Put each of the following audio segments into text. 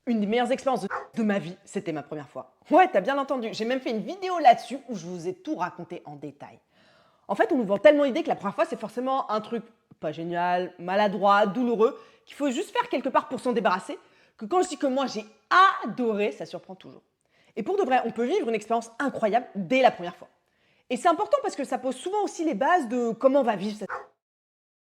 Une des meilleures expériences de ma vie, c'était ma première fois. Ouais, t'as bien entendu. J'ai même fait une vidéo là-dessus où je vous ai tout raconté en détail. En fait, on nous vend tellement l'idée que la première fois, c'est forcément un truc pas génial, maladroit, douloureux, qu'il faut juste faire quelque part pour s'en débarrasser, que quand je dis que moi j'ai adoré, ça surprend toujours. Et pour de vrai, on peut vivre une expérience incroyable dès la première fois. Et c'est important parce que ça pose souvent aussi les bases de comment on va vivre cette.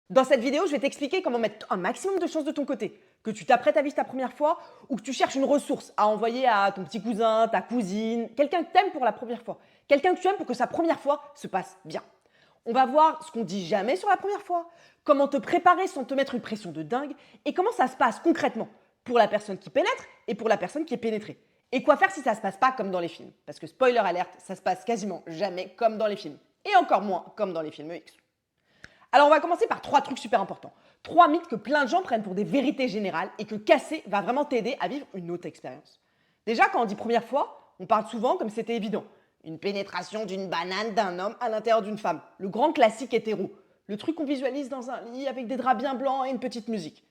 Dans cette vidéo, je vais t'expliquer comment mettre un maximum de chance de ton côté. Que tu t'apprêtes à vivre ta première fois ou que tu cherches une ressource à envoyer à ton petit cousin, ta cousine, quelqu'un que t'aimes pour la première fois. Quelqu'un que tu aimes pour que sa première fois se passe bien. On va voir ce qu'on dit jamais sur la première fois, comment te préparer sans te mettre une pression de dingue et comment ça se passe concrètement pour la personne qui pénètre et pour la personne qui est pénétrée. Et quoi faire si ça se passe pas comme dans les films. Parce que spoiler alerte, ça se passe quasiment jamais comme dans les films. Et encore moins comme dans les films X. Alors on va commencer par 3 trucs super importants. 3 mythes que plein de gens prennent pour des vérités générales et que casser va vraiment t'aider à vivre une autre expérience. Déjà, quand on dit première fois, on parle souvent comme si c'était évident. Une pénétration d'une banane d'un homme à l'intérieur d'une femme. Le grand classique hétéro. Le truc qu'on visualise dans un lit avec des draps bien blancs et une petite musique.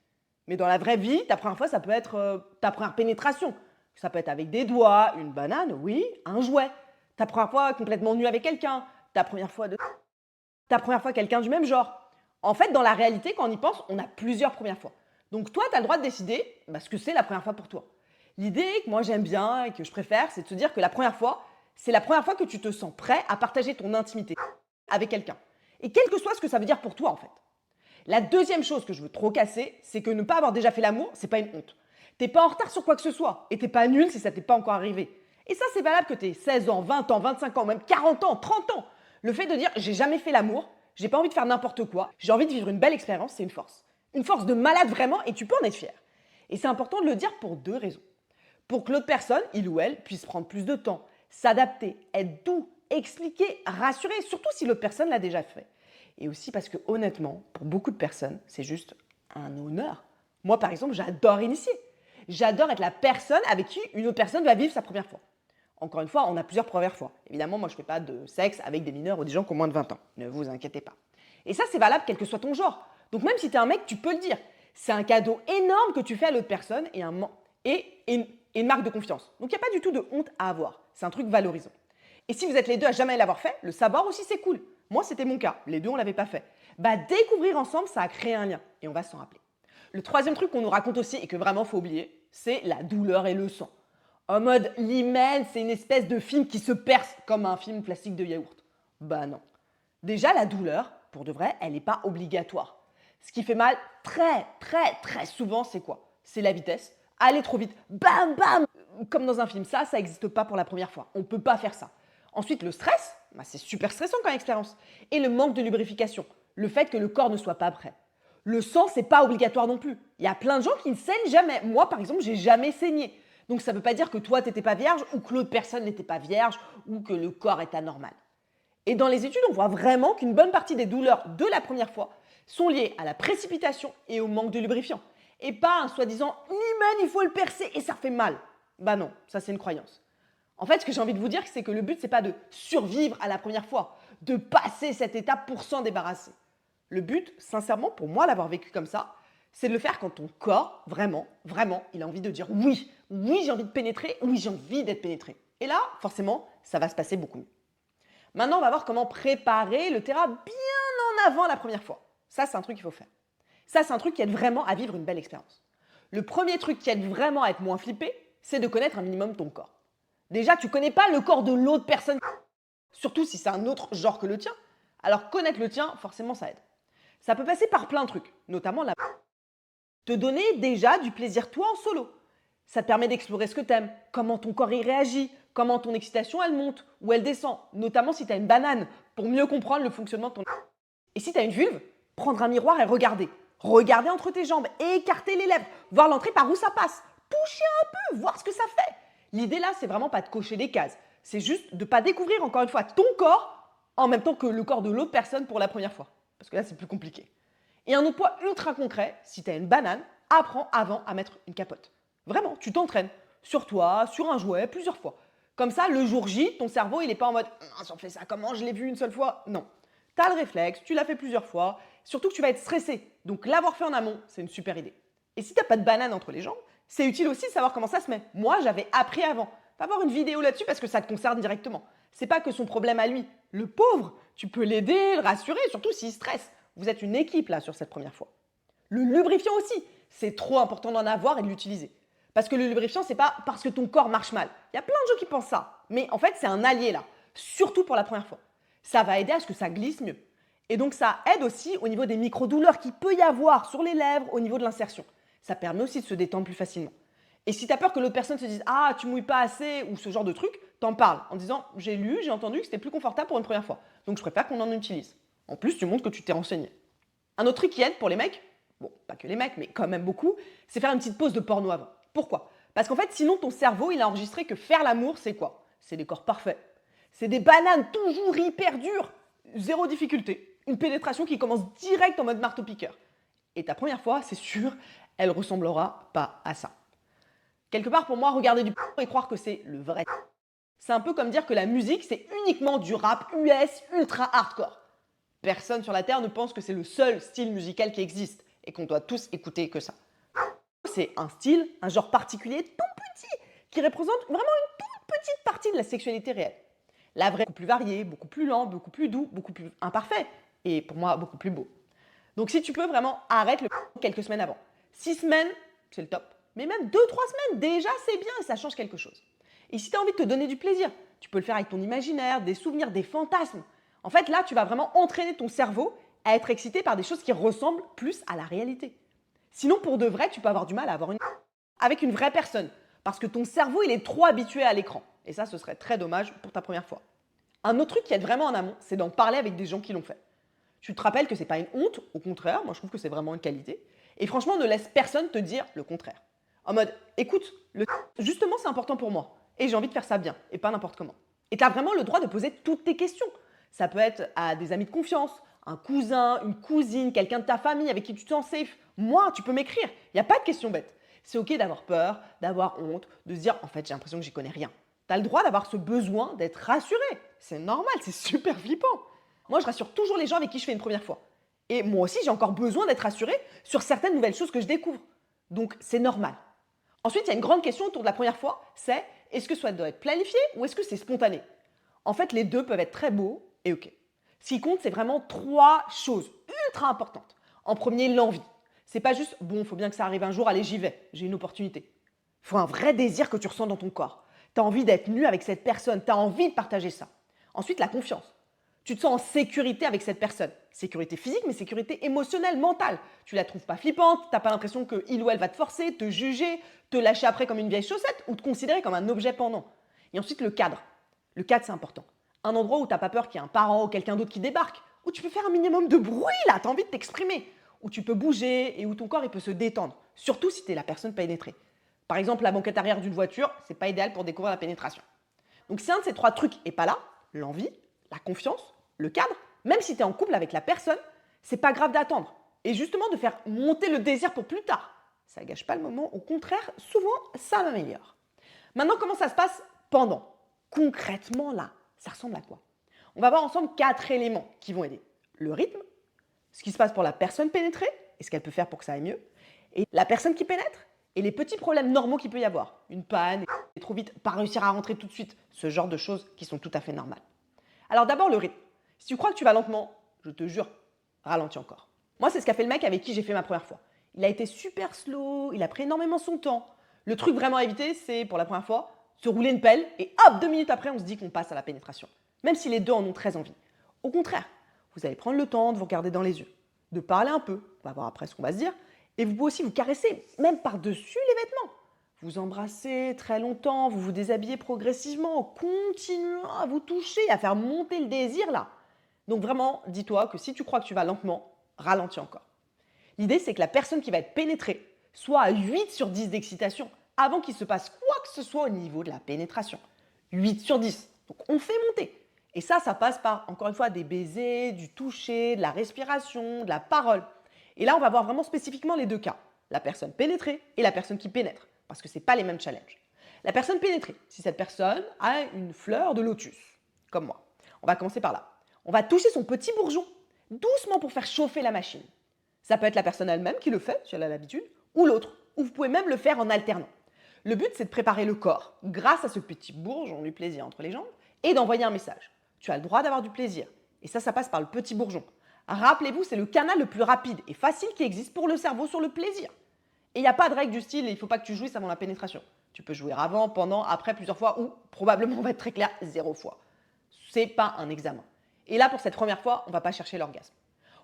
Mais dans la vraie vie, ta première fois, ça peut être ta première pénétration. Ça peut être avec des doigts, une banane, oui, un jouet. Ta première fois complètement nue avec quelqu'un. Ta première fois quelqu'un du même genre. En fait, dans la réalité, quand on y pense, on a plusieurs premières fois. Donc toi, tu as le droit de décider ce que c'est la première fois pour toi. L'idée que moi j'aime bien et que je préfère, c'est de se dire que la première fois, c'est la première fois que tu te sens prêt à partager ton intimité avec quelqu'un. Et quel que soit ce que ça veut dire pour toi en fait. La deuxième chose que je veux trop casser, c'est que ne pas avoir déjà fait l'amour, c'est pas une honte. T'es pas en retard sur quoi que ce soit et t'es pas nul si ça t'est pas encore arrivé. Et ça, c'est valable que t'aies 16 ans, 20 ans, 25 ans, même 40 ans, 30 ans. Le fait de dire j'ai jamais fait l'amour, j'ai pas envie de faire n'importe quoi, j'ai envie de vivre une belle expérience, c'est une force. Une force de malade vraiment et tu peux en être fier. Et c'est important de le dire pour 2 raisons. Pour que l'autre personne, il ou elle, puisse prendre plus de temps, s'adapter, être doux, expliquer, rassurer, surtout si l'autre personne l'a déjà fait. Et aussi parce que honnêtement, pour beaucoup de personnes, c'est juste un honneur. Moi par exemple, j'adore initier. J'adore être la personne avec qui une autre personne va vivre sa première fois. Encore une fois, on a plusieurs premières fois. Évidemment, moi je ne fais pas de sexe avec des mineurs ou des gens qui ont moins de 20 ans. Ne vous inquiétez pas. Et ça, c'est valable quel que soit ton genre. Donc même si tu es un mec, tu peux le dire. C'est un cadeau énorme que tu fais à l'autre personne et une marque de confiance. Donc il n'y a pas du tout de honte à avoir. C'est un truc valorisant. Et si vous êtes les deux à jamais l'avoir fait, le savoir aussi c'est cool. Moi c'était mon cas, les deux on l'avait pas fait. Découvrir ensemble, ça a créé un lien et on va s'en rappeler. Le troisième truc qu'on nous raconte aussi et que vraiment faut oublier, c'est la douleur et le sang. En mode l'hymen, c'est une espèce de film qui se perce comme un film classique de yaourt. Bah non. Déjà la douleur, pour de vrai, elle n'est pas obligatoire. Ce qui fait mal très souvent, c'est quoi? C'est la vitesse. Aller trop vite, bam bam, comme dans un film. Ça n'existe pas pour la première fois. On ne peut pas faire ça. Ensuite, le stress, c'est super stressant comme expérience. Et le manque de lubrification, le fait que le corps ne soit pas prêt. Le sang, c'est pas obligatoire non plus. Il y a plein de gens qui ne saignent jamais. Moi, par exemple, j'ai jamais saigné. Donc ça ne veut pas dire que toi, tu n'étais pas vierge ou que l'autre personne n'était pas vierge ou que le corps est anormal. Et dans les études, on voit vraiment qu'une bonne partie des douleurs de la première fois sont liées à la précipitation et au manque de lubrifiant. Et pas un soi-disant hymen, il faut le percer et ça fait mal. Bah non, ça c'est une croyance. En fait, ce que j'ai envie de vous dire, c'est que le but, c'est pas de survivre à la première fois, de passer cette étape pour s'en débarrasser. Le but, sincèrement, pour moi, l'avoir vécu comme ça, c'est de le faire quand ton corps, vraiment, il a envie de dire oui, oui, j'ai envie de pénétrer, oui, j'ai envie d'être pénétré. Et là, forcément, ça va se passer beaucoup mieux. Maintenant, on va voir comment préparer le terrain bien en avant la première fois. Ça, c'est un truc qu'il faut faire. Ça, c'est un truc qui aide vraiment à vivre une belle expérience. Le premier truc qui aide vraiment à être moins flippé, c'est de connaître un minimum ton corps. Déjà, tu connais pas le corps de l'autre personne, surtout si c'est un autre genre que le tien. Alors connaître le tien, forcément, ça aide. Ça peut passer par plein de trucs, notamment te donner déjà du plaisir toi en solo. Ça te permet d'explorer ce que t'aimes, comment ton corps y réagit, comment ton excitation elle monte ou elle descend, notamment si tu as une banane, pour mieux comprendre le fonctionnement de ton. Et si tu as une vulve, prendre un miroir et regarder. Regarder entre tes jambes, écarter les lèvres, voir l'entrée par où ça passe, toucher un peu, voir ce que ça fait. L'idée là, c'est vraiment pas de cocher des cases, c'est juste de pas découvrir encore une fois ton corps en même temps que le corps de l'autre personne pour la première fois. Parce que là, c'est plus compliqué. Et un autre point ultra concret, si tu as une banane, apprends avant à mettre une capote. Vraiment, tu t'entraînes. Sur toi, sur un jouet, plusieurs fois. Comme ça, le jour J, ton cerveau, il n'est pas en mode « si on fait ça comment, je l'ai vu une seule fois ?» Non. Tu as le réflexe, tu l'as fait plusieurs fois, surtout que tu vas être stressé. Donc l'avoir fait en amont, c'est une super idée. Et si tu n'as pas de banane entre les jambes, C'est utile aussi de savoir comment ça se met. Moi, j'avais appris avant. Va voir une vidéo là-dessus parce que ça te concerne directement. C'est pas que son problème à lui. Le pauvre, tu peux l'aider, le rassurer, surtout s'il stresse. Vous êtes une équipe là sur cette première fois. Le lubrifiant aussi, c'est trop important d'en avoir et de l'utiliser. Parce que le lubrifiant, c'est pas parce que ton corps marche mal. Il y a plein de gens qui pensent ça. Mais en fait, c'est un allié là, surtout pour la première fois. Ça va aider à ce que ça glisse mieux. Et donc, ça aide aussi au niveau des micro-douleurs qu'il peut y avoir sur les lèvres, au niveau de l'insertion. Ça permet aussi de se détendre plus facilement. Et si tu as peur que l'autre personne se dise «Ah, tu mouilles pas assez» ou ce genre de truc, t'en parles en disant «J'ai lu, j'ai entendu que c'était plus confortable pour une première fois. Donc, je préfère qu'on en utilise». En plus, tu montres que tu t'es renseigné. Un autre truc qui aide pour les mecs, bon, pas que les mecs, mais quand même beaucoup, c'est faire une petite pause de porno avant. Pourquoi? Parce qu'en fait, sinon, ton cerveau, il a enregistré que faire l'amour, c'est quoi? C'est des corps parfaits. C'est des bananes toujours hyper dures. Zéro difficulté. Une pénétration qui commence direct en mode marteau-piqueur. Et ta première fois, c'est sûr, elle ressemblera pas à ça. Quelque part, pour moi, regarder du porno et croire que c'est le vrai. C'est un peu comme dire que la musique, c'est uniquement du rap US ultra hardcore. Personne sur la Terre ne pense que c'est le seul style musical qui existe et qu'on doit tous écouter que ça. C'est un style, un genre particulier tout petit, qui représente vraiment une toute petite partie de la sexualité réelle. La vraie, beaucoup plus variée, beaucoup plus lent, beaucoup plus doux, beaucoup plus imparfait, et pour moi, beaucoup plus beau. Donc si tu peux vraiment, arrête le quelques semaines avant. 6 semaines, c'est le top. Mais même 2-3 semaines, déjà, c'est bien et ça change quelque chose. Et si tu as envie de te donner du plaisir, tu peux le faire avec ton imaginaire, des souvenirs, des fantasmes. En fait, là, tu vas vraiment entraîner ton cerveau à être excité par des choses qui ressemblent plus à la réalité. Sinon, pour de vrai, tu peux avoir du mal à avoir une avec une vraie personne. Parce que ton cerveau, il est trop habitué à l'écran. Et ça, ce serait très dommage pour ta première fois. Un autre truc qui aide vraiment en amont, c'est d'en parler avec des gens qui l'ont fait. Tu te rappelles que c'est pas une honte, au contraire, moi je trouve que c'est vraiment une qualité. Et franchement, ne laisse personne te dire le contraire. En mode, écoute, justement c'est important pour moi. Et j'ai envie de faire ça bien, et pas n'importe comment. Et tu as vraiment le droit de poser toutes tes questions. Ça peut être à des amis de confiance, un cousin, une cousine, quelqu'un de ta famille avec qui tu te sens safe. Moi, tu peux m'écrire. Il n'y a pas de questions bêtes. C'est ok d'avoir peur, d'avoir honte, de se dire en fait j'ai l'impression que j'y connais rien. Tu as le droit d'avoir ce besoin d'être rassuré. C'est normal, c'est super flippant. Moi, je rassure toujours les gens avec qui je fais une première fois. Et moi aussi, j'ai encore besoin d'être rassurée sur certaines nouvelles choses que je découvre. Donc, c'est normal. Ensuite, il y a une grande question autour de la première fois, c'est est-ce que ça doit être planifié ou est-ce que c'est spontané? En fait, les deux peuvent être très beaux et ok. Ce qui compte, c'est vraiment 3 choses ultra importantes. En premier, l'envie. C'est pas juste bon, il faut bien que ça arrive un jour, allez, j'y vais, j'ai une opportunité. Il faut un vrai désir que tu ressens dans ton corps. Tu as envie d'être nu avec cette personne, tu as envie de partager ça. Ensuite, la confiance. Tu te sens en sécurité avec cette personne. Sécurité physique, mais sécurité émotionnelle, mentale. Tu la trouves pas flippante, t'as pas l'impression qu'il ou elle va te forcer, te juger, te lâcher après comme une vieille chaussette ou te considérer comme un objet pendant. Et ensuite, le cadre. Le cadre, c'est important. Un endroit où t'as pas peur qu'il y ait un parent ou quelqu'un d'autre qui débarque, où tu peux faire un minimum de bruit là, t'as envie de t'exprimer, où tu peux bouger et où ton corps il peut se détendre, surtout si t'es la personne pénétrée. Par exemple, la banquette arrière d'une voiture, c'est pas idéal pour découvrir la pénétration. Donc si un de ces 3 trucs est pas là, l'envie, la confiance, le cadre, même si tu es en couple avec la personne, c'est pas grave d'attendre. Et justement de faire monter le désir pour plus tard. Ça gâche pas le moment, au contraire, souvent ça l'améliore. Maintenant, comment ça se passe pendant? Concrètement là, ça ressemble à quoi? On va voir ensemble 4 éléments qui vont aider. Le rythme, ce qui se passe pour la personne pénétrée et ce qu'elle peut faire pour que ça aille mieux, et la personne qui pénètre et les petits problèmes normaux qu'il peut y avoir. Une panne, et trop vite, pas réussir à rentrer tout de suite, ce genre de choses qui sont tout à fait normales. Alors d'abord le rythme. Si tu crois que tu vas lentement, je te jure, ralentis encore. Moi, c'est ce qu'a fait le mec avec qui j'ai fait ma première fois. Il a été super slow, il a pris énormément son temps. Le truc vraiment à éviter, c'est pour la première fois, se rouler une pelle et hop, 2 minutes après, on se dit qu'on passe à la pénétration. Même si les deux en ont très envie. Au contraire, vous allez prendre le temps de vous regarder dans les yeux, de parler un peu, on va voir après ce qu'on va se dire, et vous pouvez aussi vous caresser, même par-dessus les vêtements. Vous embrassez très longtemps, vous vous déshabillez progressivement, en continuant à vous toucher, à faire monter le désir là. Donc vraiment, dis-toi que si tu crois que tu vas lentement, ralentis encore. L'idée, c'est que la personne qui va être pénétrée soit à 8 sur 10 d'excitation avant qu'il se passe quoi que ce soit au niveau de la pénétration. 8 sur 10. Donc on fait monter. Et ça passe par, encore une fois, des baisers, du toucher, de la respiration, de la parole. Et là, on va voir vraiment spécifiquement les 2 cas. La personne pénétrée et la personne qui pénètre. Parce que ce n'est pas les mêmes challenges. La personne pénétrée, si cette personne a une fleur de lotus, comme moi. On va commencer par là. On va toucher son petit bourgeon, doucement pour faire chauffer la machine. Ça peut être la personne elle-même qui le fait, si elle a l'habitude, ou l'autre, ou vous pouvez même le faire en alternant. Le but, c'est de préparer le corps, grâce à ce petit bourgeon du plaisir entre les jambes, et d'envoyer un message. Tu as le droit d'avoir du plaisir. Et ça passe par le petit bourgeon. Rappelez-vous, c'est le canal le plus rapide et facile qui existe pour le cerveau sur le plaisir. Et il n'y a pas de règle du style, il ne faut pas que tu jouisses avant la pénétration. Tu peux jouer avant, pendant, après plusieurs fois, ou probablement, on va être très clair, 0 fois. C'est pas un examen. Et là, pour cette première fois, on ne va pas chercher l'orgasme.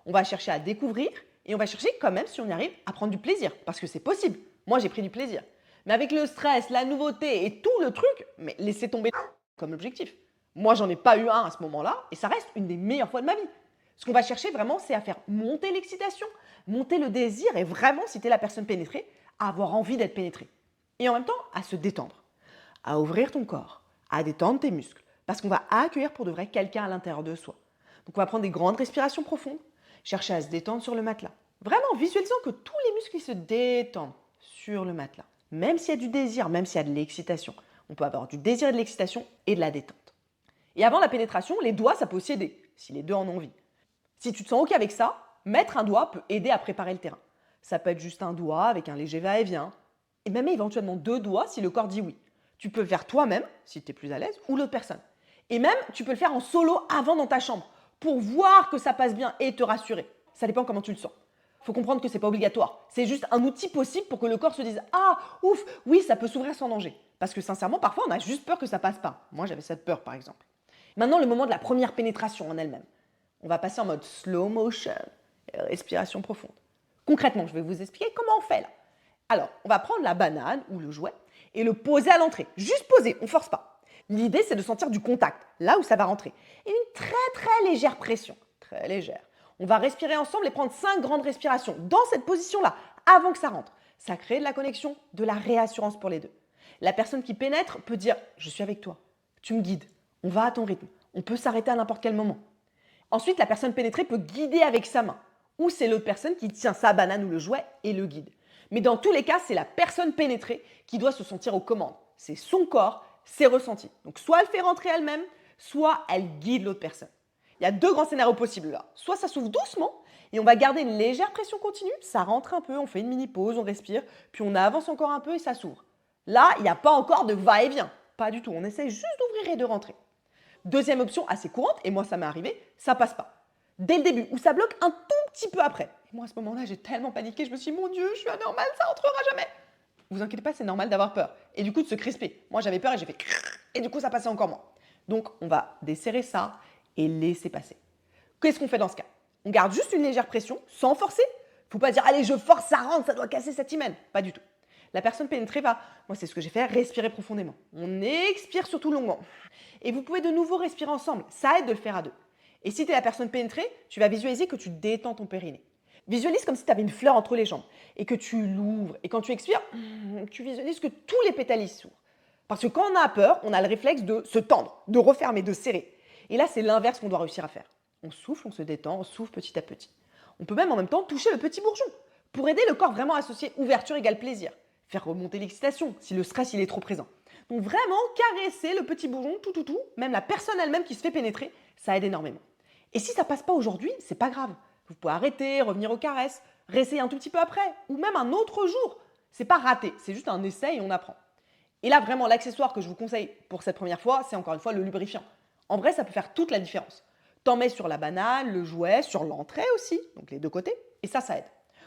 On va chercher à découvrir et on va chercher quand même, si on y arrive, à prendre du plaisir. Parce que c'est possible. Moi, j'ai pris du plaisir. Mais avec le stress, la nouveauté et tout le truc, mais laissez tomber comme objectif. Moi, j'en ai pas eu un à ce moment-là et ça reste une des meilleures fois de ma vie. Ce qu'on va chercher vraiment, c'est à faire monter l'excitation, monter le désir et vraiment, si tu es la personne pénétrée, à avoir envie d'être pénétrée. Et en même temps, à se détendre, à ouvrir ton corps, à détendre tes muscles. Parce qu'on va accueillir pour de vrai quelqu'un à l'intérieur de soi. Donc on va prendre des grandes respirations profondes, chercher à se détendre sur le matelas. Vraiment, visualisons que tous les muscles se détendent sur le matelas. Même s'il y a du désir, même s'il y a de l'excitation. On peut avoir du désir et de l'excitation et de la détente. Et avant la pénétration, les doigts, ça peut aussi aider, si les deux en ont envie. Si tu te sens OK avec ça, mettre un doigt peut aider à préparer le terrain. Ça peut être juste un doigt avec un léger va-et-vient, et même éventuellement 2 doigts si le corps dit oui. Tu peux le faire toi-même, si tu es plus à l'aise, ou l'autre personne. Et même, tu peux le faire en solo avant dans ta chambre, pour voir que ça passe bien et te rassurer. Ça dépend comment tu le sens. Il faut comprendre que ce n'est pas obligatoire. C'est juste un outil possible pour que le corps se dise « Ah, ouf, oui, ça peut s'ouvrir sans danger ». Parce que sincèrement, parfois, on a juste peur que ça passe pas. Moi, j'avais cette peur, par exemple. Maintenant, le moment de la première pénétration en elle-même. On va passer en mode slow motion, respiration profonde. Concrètement, je vais vous expliquer comment on fait là. Alors, on va prendre la banane ou le jouet et le poser à l'entrée. Juste poser, on ne force pas. L'idée, c'est de sentir du contact, là où ça va rentrer. Et une très légère pression, très légère. On va respirer ensemble et prendre 5 grandes respirations dans cette position-là, avant que ça rentre. Ça crée de la connexion, de la réassurance pour les deux. La personne qui pénètre peut dire « Je suis avec toi, tu me guides, on va à ton rythme, on peut s'arrêter à n'importe quel moment ». Ensuite, la personne pénétrée peut guider avec sa main, ou c'est l'autre personne qui tient sa banane ou le jouet et le guide. Mais dans tous les cas, c'est la personne pénétrée qui doit se sentir aux commandes. C'est son corps, ses ressentis. Donc soit elle fait rentrer elle-même, soit elle guide l'autre personne. Il y a 2 grands scénarios possibles là. Soit ça s'ouvre doucement et on va garder une légère pression continue, ça rentre un peu, on fait une mini pause, on respire, puis on avance encore un peu et ça s'ouvre. Là, il n'y a pas encore de va-et-vient. Pas du tout, on essaye juste d'ouvrir et de rentrer. Deuxième option assez courante, et moi ça m'est arrivé, ça passe pas. Dès le début, ou ça bloque un tout petit peu après. Et moi à ce moment-là, j'ai tellement paniqué, je me suis dit, mon Dieu, je suis anormale, ça rentrera jamais. Vous inquiétez pas, c'est normal d'avoir peur. Et du coup de se crisper. Moi j'avais peur et j'ai fait et du coup ça passait encore moins. Donc on va desserrer ça et laisser passer. Qu'est-ce qu'on fait dans ce cas? On garde juste une légère pression, sans forcer. Faut pas dire, allez je force, ça rentre, ça doit casser cette hymen. Pas du tout. La personne pénétrée va, moi c'est ce que j'ai fait, respirer profondément. On expire surtout longuement. Et vous pouvez de nouveau respirer ensemble, ça aide de le faire à 2. Et si tu es la personne pénétrée, tu vas visualiser que tu détends ton périnée. Visualise comme si tu avais une fleur entre les jambes et que tu l'ouvres. Et quand tu expires, tu visualises que tous les pétales s'ouvrent. Parce que quand on a peur, on a le réflexe de se tendre, de refermer, de serrer. Et là, c'est l'inverse qu'on doit réussir à faire. On souffle, on se détend, on souffle petit à petit. On peut même en même temps toucher le petit bourgeon pour aider le corps vraiment à associer ouverture égale plaisir. Faire remonter l'excitation si le stress il est trop présent. Donc vraiment caresser le petit bourgeon, tout, même la personne elle-même qui se fait pénétrer, ça aide énormément. Et si ça passe pas aujourd'hui, c'est pas grave. Vous pouvez arrêter, revenir aux caresses, réessayer un tout petit peu après, ou même un autre jour. C'est pas raté, c'est juste un essai et on apprend. Et là vraiment l'accessoire que je vous conseille pour cette première fois, c'est encore une fois le lubrifiant. En vrai, ça peut faire toute la différence. T'en mets sur la banane, le jouet, sur l'entrée aussi, donc les 2 côtés, et ça aide.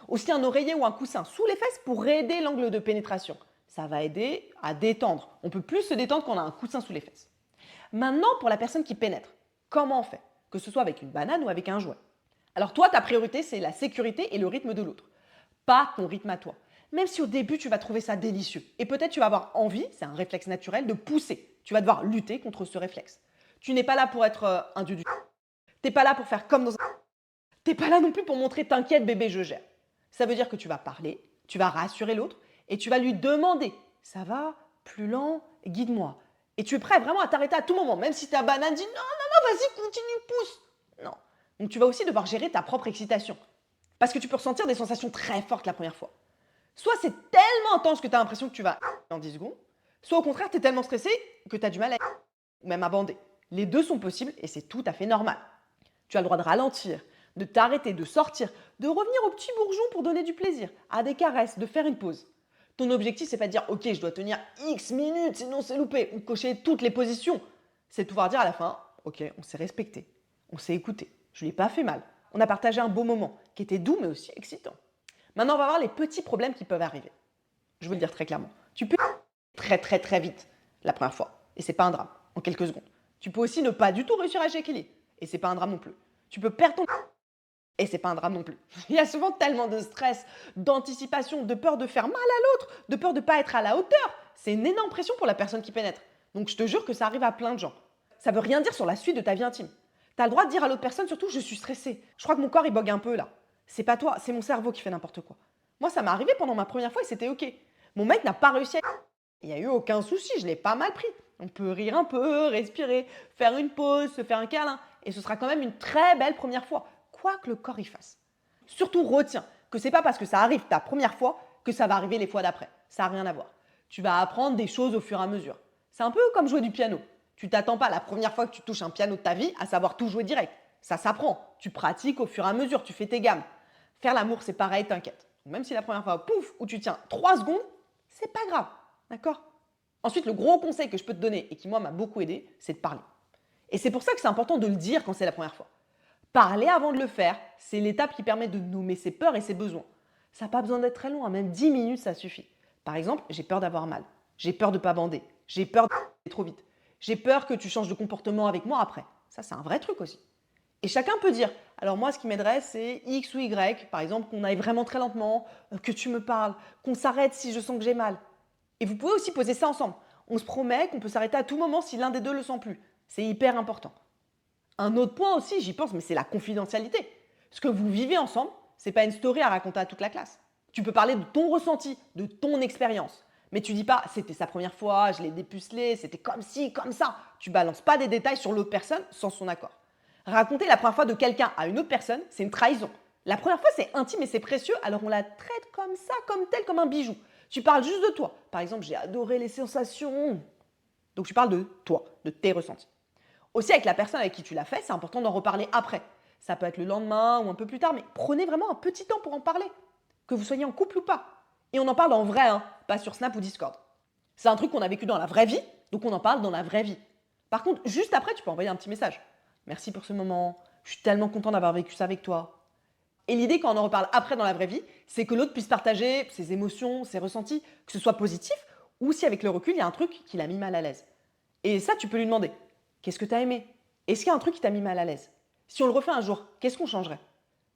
Aussi un oreiller ou un coussin sous les fesses pour aider l'angle de pénétration. Ça va aider à détendre. On peut plus se détendre quand on a un coussin sous les fesses. Maintenant, pour la personne qui pénètre, comment on fait? Que ce soit avec une banane ou avec un jouet. Alors toi, ta priorité, c'est la sécurité et le rythme de l'autre. Pas ton rythme à toi. Même si au début, tu vas trouver ça délicieux. Et peut-être tu vas avoir envie, c'est un réflexe naturel, de pousser. Tu vas devoir lutter contre ce réflexe. Tu n'es pas là pour être un dieu du... T'es pas là pour faire comme dans un... T'es pas là non plus pour montrer t'inquiète bébé, je gère. Ça veut dire que tu vas parler, tu vas rassurer l'autre et tu vas lui demander « ça va? Plus lent? Guide-moi ». Et tu es prêt vraiment à t'arrêter à tout moment, même si ta banane dit « non, vas-y, continue, pousse ». Non. Donc tu vas aussi devoir gérer ta propre excitation. Parce que tu peux ressentir des sensations très fortes la première fois. Soit c'est tellement intense que tu as l'impression que tu vas en 10 secondes, soit au contraire, tu es tellement stressé que tu as du mal à ou même à bander. Les 2 sont possibles et c'est tout à fait normal. Tu as le droit de ralentir, de t'arrêter, de sortir, de revenir au petit bourgeon pour donner du plaisir, à des caresses, de faire une pause. Ton objectif, c'est pas de dire ok, je dois tenir X minutes, sinon c'est loupé, ou cocher toutes les positions. C'est de pouvoir dire à la fin, ok, on s'est respecté, on s'est écouté, je lui ai pas fait mal, on a partagé un beau moment qui était doux mais aussi excitant. Maintenant, on va voir les petits problèmes qui peuvent arriver. Je veux le dire très clairement. Tu peux très vite la première fois, et c'est pas un drame, en quelques secondes. Tu peux aussi ne pas du tout réussir à équilibrer, et c'est pas un drame non plus. Tu peux perdre ton et c'est pas un drame non plus. Il y a souvent tellement de stress, d'anticipation, de peur de faire mal à l'autre, de peur de ne pas être à la hauteur. C'est une énorme pression pour la personne qui pénètre. Donc je te jure que ça arrive à plein de gens. Ça veut rien dire sur la suite de ta vie intime. Tu as le droit de dire à l'autre personne surtout je suis stressée. Je crois que mon corps il bug un peu là. C'est pas toi, c'est mon cerveau qui fait n'importe quoi. Moi ça m'est arrivé pendant ma première fois et c'était ok. Mon mec n'a pas réussi à... Il n'y a eu aucun souci, je l'ai pas mal pris. On peut rire un peu, respirer, faire une pause, se faire un câlin. Et ce sera quand même une très belle première fois, quoi que le corps y fasse. Surtout retiens que c'est pas parce que ça arrive ta première fois que ça va arriver les fois d'après. Ça n'a rien à voir. Tu vas apprendre des choses au fur et à mesure. C'est un peu comme jouer du piano. Tu t'attends pas la première fois que tu touches un piano de ta vie à savoir tout jouer direct. Ça s'apprend. Tu pratiques au fur et à mesure, tu fais tes gammes. Faire l'amour, c'est pareil, t'inquiète. Même si la première fois, pouf, où tu tiens 3 secondes, c'est pas grave. D'accord? Ensuite, le gros conseil que je peux te donner et qui, moi, m'a beaucoup aidé, c'est de parler. Et c'est pour ça que c'est important de le dire quand c'est la première fois. Parler avant de le faire, c'est l'étape qui permet de nommer ses peurs et ses besoins. Ça n'a pas besoin d'être très long, hein, même 10 minutes, ça suffit. Par exemple, j'ai peur d'avoir mal, j'ai peur de ne pas bander, j'ai peur d'aller trop vite, j'ai peur que tu changes de comportement avec moi après. Ça, c'est un vrai truc aussi. Et chacun peut dire, alors moi, ce qui m'aiderait, c'est X ou Y, par exemple, qu'on aille vraiment très lentement, que tu me parles, qu'on s'arrête si je sens que j'ai mal. Et vous pouvez aussi poser ça ensemble. On se promet qu'on peut s'arrêter à tout moment si l'un des deux le sent plus. C'est hyper important. Un autre point aussi, j'y pense, mais c'est la confidentialité. Ce que vous vivez ensemble, c'est pas une story à raconter à toute la classe. Tu peux parler de ton ressenti, de ton expérience. Mais tu dis pas, c'était sa première fois, je l'ai dépucelé, c'était comme ci, comme ça. Tu balances pas des détails sur l'autre personne sans son accord. Raconter la première fois de quelqu'un à une autre personne, c'est une trahison. La première fois, c'est intime et c'est précieux, alors on la traite comme ça, comme tel, comme un bijou. Tu parles juste de toi. Par exemple, j'ai adoré les sensations. Donc tu parles de toi, de tes ressentis. Aussi avec la personne avec qui tu l'as fait, c'est important d'en reparler après. Ça peut être le lendemain ou un peu plus tard, mais prenez vraiment un petit temps pour en parler. Que vous soyez en couple ou pas. Et on en parle en vrai, hein, pas sur Snap ou Discord. C'est un truc qu'on a vécu dans la vraie vie, donc on en parle dans la vraie vie. Par contre, juste après, tu peux envoyer un petit message. Merci pour ce moment, je suis tellement content d'avoir vécu ça avec toi. Et l'idée quand on en reparle après dans la vraie vie, c'est que l'autre puisse partager ses émotions, ses ressentis, que ce soit positif ou si avec le recul, il y a un truc qui l'a mis mal à l'aise. Et ça, tu peux lui demander. Qu'est-ce que tu as aimé? Est-ce qu'il y a un truc qui t'a mis mal à l'aise? Si on le refait un jour, qu'est-ce qu'on changerait?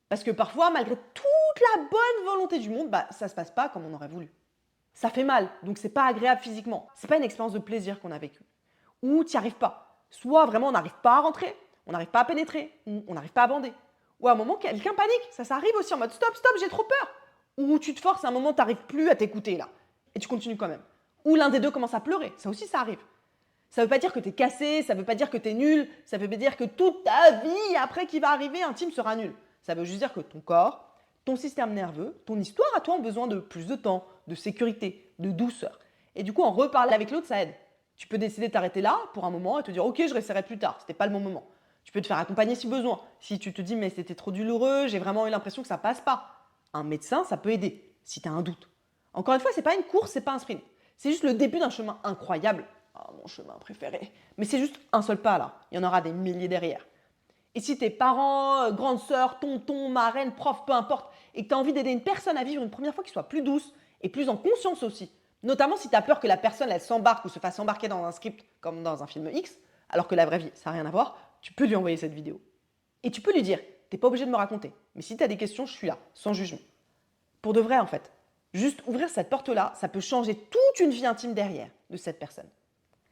Parce que parfois, malgré toute la bonne volonté du monde, ça se passe pas comme on aurait voulu. Ça fait mal, donc c'est pas agréable physiquement. C'est pas une expérience de plaisir qu'on a vécue. Ou tu n'y arrives pas. Soit vraiment on n'arrive pas à rentrer, on n'arrive pas à pénétrer, ou on n'arrive pas à bander. Ou à un moment, quelqu'un panique. Ça arrive aussi en mode stop, stop, j'ai trop peur. Ou tu te forces à un moment, tu n'arrives plus à t'écouter là. Et tu continues quand même. Ou l'un des deux commence à pleurer. Ça aussi, ça arrive. Ça ne veut pas dire que tu es cassé, ça ne veut pas dire que tu es nul, ça veut pas dire que toute ta vie après qui va arriver intime sera nulle. Ça veut juste dire que ton corps, ton système nerveux, ton histoire à toi ont besoin de plus de temps, de sécurité, de douceur. Et du coup, en reparler avec l'autre, ça aide. Tu peux décider de t'arrêter là pour un moment et te dire ok, je réessayerai plus tard, c'était pas le bon moment. Tu peux te faire accompagner si besoin. Si tu te dis mais c'était trop douloureux, j'ai vraiment eu l'impression que ça passe pas. Un médecin, ça peut aider si tu as un doute. Encore une fois, c'est pas une course, c'est pas un sprint. C'est juste le début d'un chemin incroyable. Ah, mon chemin préféré. Mais c'est juste un seul pas là. Il y en aura des milliers derrière. Et si tes parents, grandes sœurs, tonton, marraine, prof, peu importe, et que tu as envie d'aider une personne à vivre une première fois qui soit plus douce et plus en conscience aussi, notamment si tu as peur que la personne elle s'embarque ou se fasse embarquer dans un script comme dans un film X, alors que la vraie vie, ça n'a rien à voir, tu peux lui envoyer cette vidéo. Et tu peux lui dire, t'es pas obligé de me raconter, mais si tu as des questions, je suis là, sans jugement. Pour de vrai en fait. Juste ouvrir cette porte-là, ça peut changer toute une vie intime derrière de cette personne.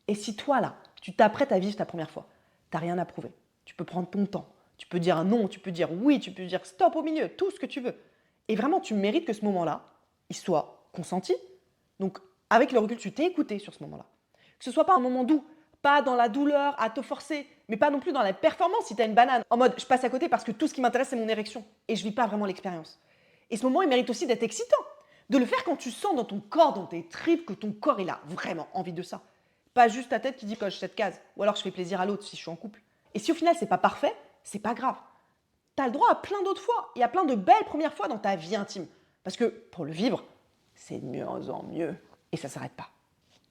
Et si toi là, tu t'apprêtes à vivre ta première fois, t'as rien à prouver. Tu peux prendre ton temps. Tu peux dire un non, tu peux dire oui, tu peux dire stop au milieu, tout ce que tu veux. Et vraiment, tu mérites que ce moment-là, il soit consenti. Donc, avec le recul, tu t'es écouté sur ce moment-là. Que ce soit pas un moment doux, pas dans la douleur, à te forcer, mais pas non plus dans la performance si tu as une banane. En mode, je passe à côté parce que tout ce qui m'intéresse, c'est mon érection. Et je vis pas vraiment l'expérience. Et ce moment, il mérite aussi d'être excitant. De le faire quand tu sens dans ton corps, dans tes tripes, que ton corps, il a vraiment envie de ça. Pas juste ta tête qui dit coche cette case. Ou alors je fais plaisir à l'autre si je suis en couple. Et si au final, c'est pas parfait, c'est pas grave. Tu as le droit à plein d'autres fois et à plein de belles premières fois dans ta vie intime. Parce que pour le vivre, c'est de mieux en mieux et ça s'arrête pas.